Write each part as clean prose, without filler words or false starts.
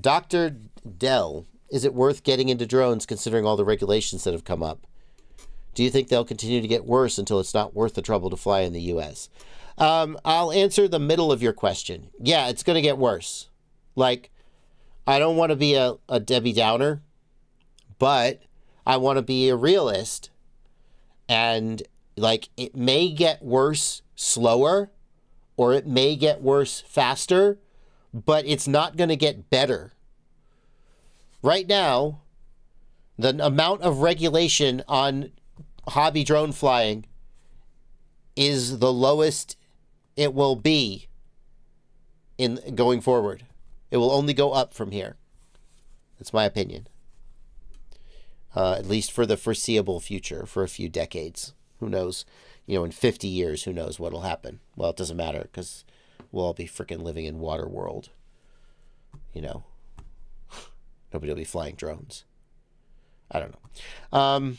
Dr. Dell, is it worth getting into drones considering all the regulations that have come up? Do you think they'll continue to get worse until it's not worth the trouble to fly in the U.S.? I'll answer the middle of your question. Yeah, it's going to get worse. Like, I don't want to be a Debbie Downer, but I want to be a realist. And, like, it may get worse slower, or it may get worse faster, but it's not going to get better. Right now, the amount of regulation on hobby drone flying is the lowest it will be in going forward. It will only go up from here. That's my opinion. At least for the foreseeable future, for a few decades. Who knows? You know, in 50 years, who knows what'll happen? Well, it doesn't matter because we'll all be freaking living in water world. You know, nobody will be flying drones. I don't know.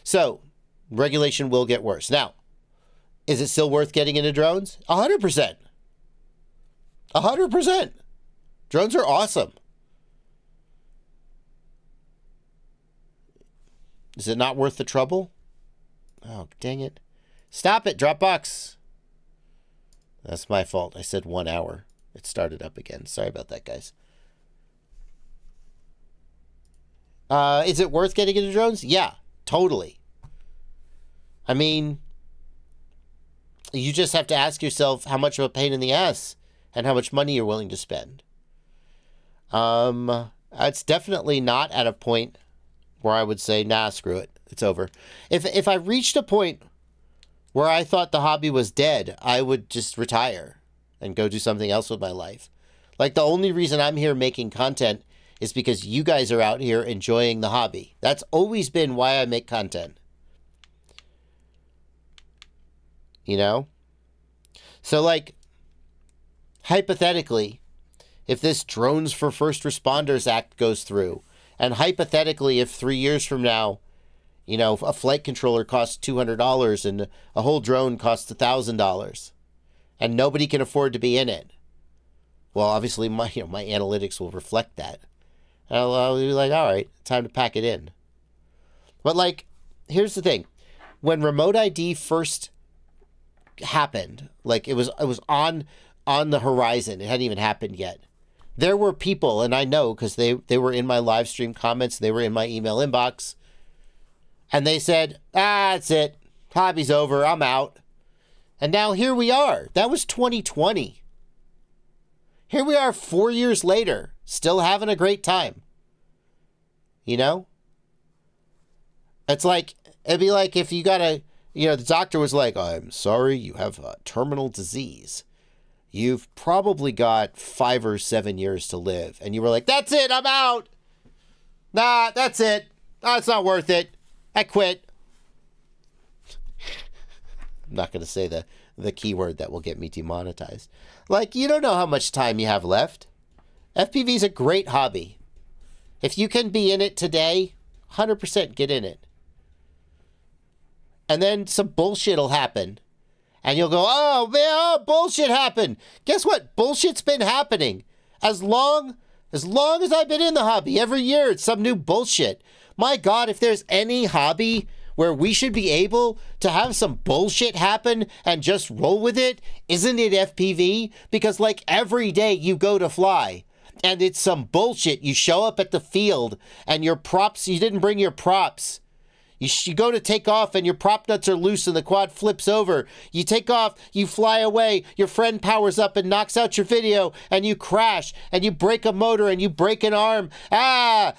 So, regulation will get worse. Now, is it still worth getting into drones? 100%. 100%. Drones are awesome. Is it not worth the trouble? Oh, dang it. Stop it, Dropbox. That's my fault. I said 1 hour. It started up again. Sorry about that, guys. Is it worth getting into drones? Yeah, totally. I mean, you just have to ask yourself how much of a pain in the ass and how much money you're willing to spend. It's definitely not at a point where I would say, nah, screw it. It's over. If I reached a point where I thought the hobby was dead, I would just retire and go do something else with my life. Like, the only reason I'm here making content is because you guys are out here enjoying the hobby. That's always been why I make content. You know? So, like, hypothetically, if this Drones for First Responders Act goes through, and hypothetically, if 3 years from now, you know, a flight controller costs $200 and a whole drone costs $1,000, and nobody can afford to be in it, well, obviously, my analytics will reflect that. I'll be like, all right, time to pack it in. But, like, here's the thing. When Remote ID first happened, like, it was on the horizon. It hadn't even happened yet. There were people, and I know because they were in my live stream comments, they were in my email inbox, and they said, that's it. Hobby's over. I'm out. And now here we are. That was 2020. Here we are 4 years later, still having a great time. You know? It's like, it'd be like if you got a, you know, the doctor was like, I'm sorry, you have a terminal disease. You've probably got 5 or 7 years to live. And you were like, that's it, I'm out. Nah, that's it. Oh, it's not worth it. I quit. I'm not going to say the keyword that will get me demonetized. Like, you don't know how much time you have left. FPV is a great hobby. If you can be in it today, 100% get in it. And then some bullshit will happen. And you'll go, oh, man, oh, bullshit happened. Guess what? Bullshit's been happening. As long as I've been in the hobby, every year it's some new bullshit. My God, if there's any hobby where we should be able to have some bullshit happen and just roll with it, isn't it FPV? Because, like, every day you go to fly and it's some bullshit. You show up at the field and your props, you didn't bring your props. You go to take off and your prop nuts are loose and the quad flips over. You take off, you fly away, your friend powers up and knocks out your video and you crash and you break a motor and you break an arm. And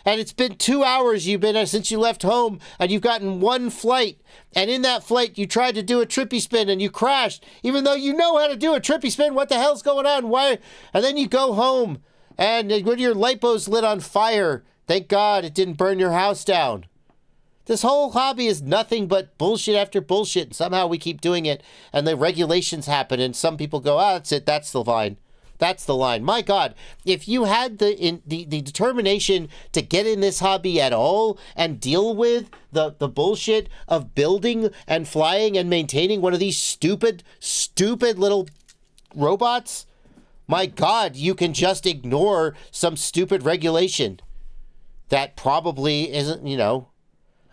it's been 2 hours you've been since you left home and you've gotten one flight. And in that flight, you tried to do a trippy spin and you crashed. Even though you know how to do a trippy spin, what the hell's going on? Why? And then you go home and when your lipo's lit on fire, thank God it didn't burn your house down. This whole hobby is nothing but bullshit after bullshit, and somehow we keep doing it, and the regulations happen, and some people go, that's it, that's the line. That's the line. My God, if you had the determination to get in this hobby at all and deal with the bullshit of building and flying and maintaining one of these stupid little robots, my God, you can just ignore some stupid regulation that probably isn't, you know,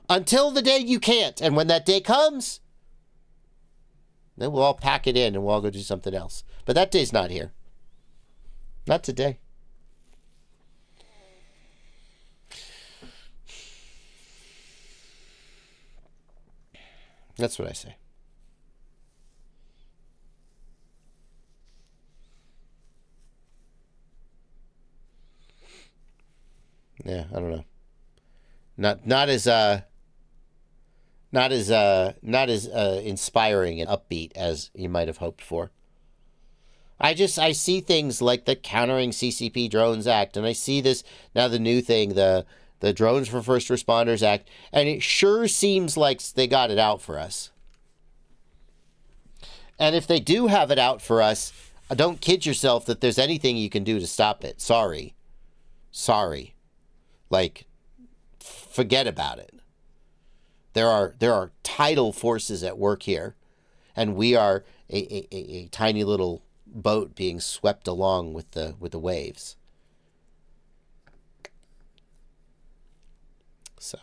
until the day you can't. And when that day comes, then we'll all pack it in and we'll all go do something else. But that day's not here. Not today. That's what I say. Yeah, I don't know. Not as inspiring and upbeat as you might have hoped for. I see things like the Countering CCP Drones Act, and I see this now, the new thing, the Drones for First Responders Act, and it sure seems like they got it out for us. And if they do have it out for us, don't kid yourself that there's anything you can do to stop it. Sorry. Like, forget about it. There are tidal forces at work here, and we are a tiny little boat being swept along with the waves. So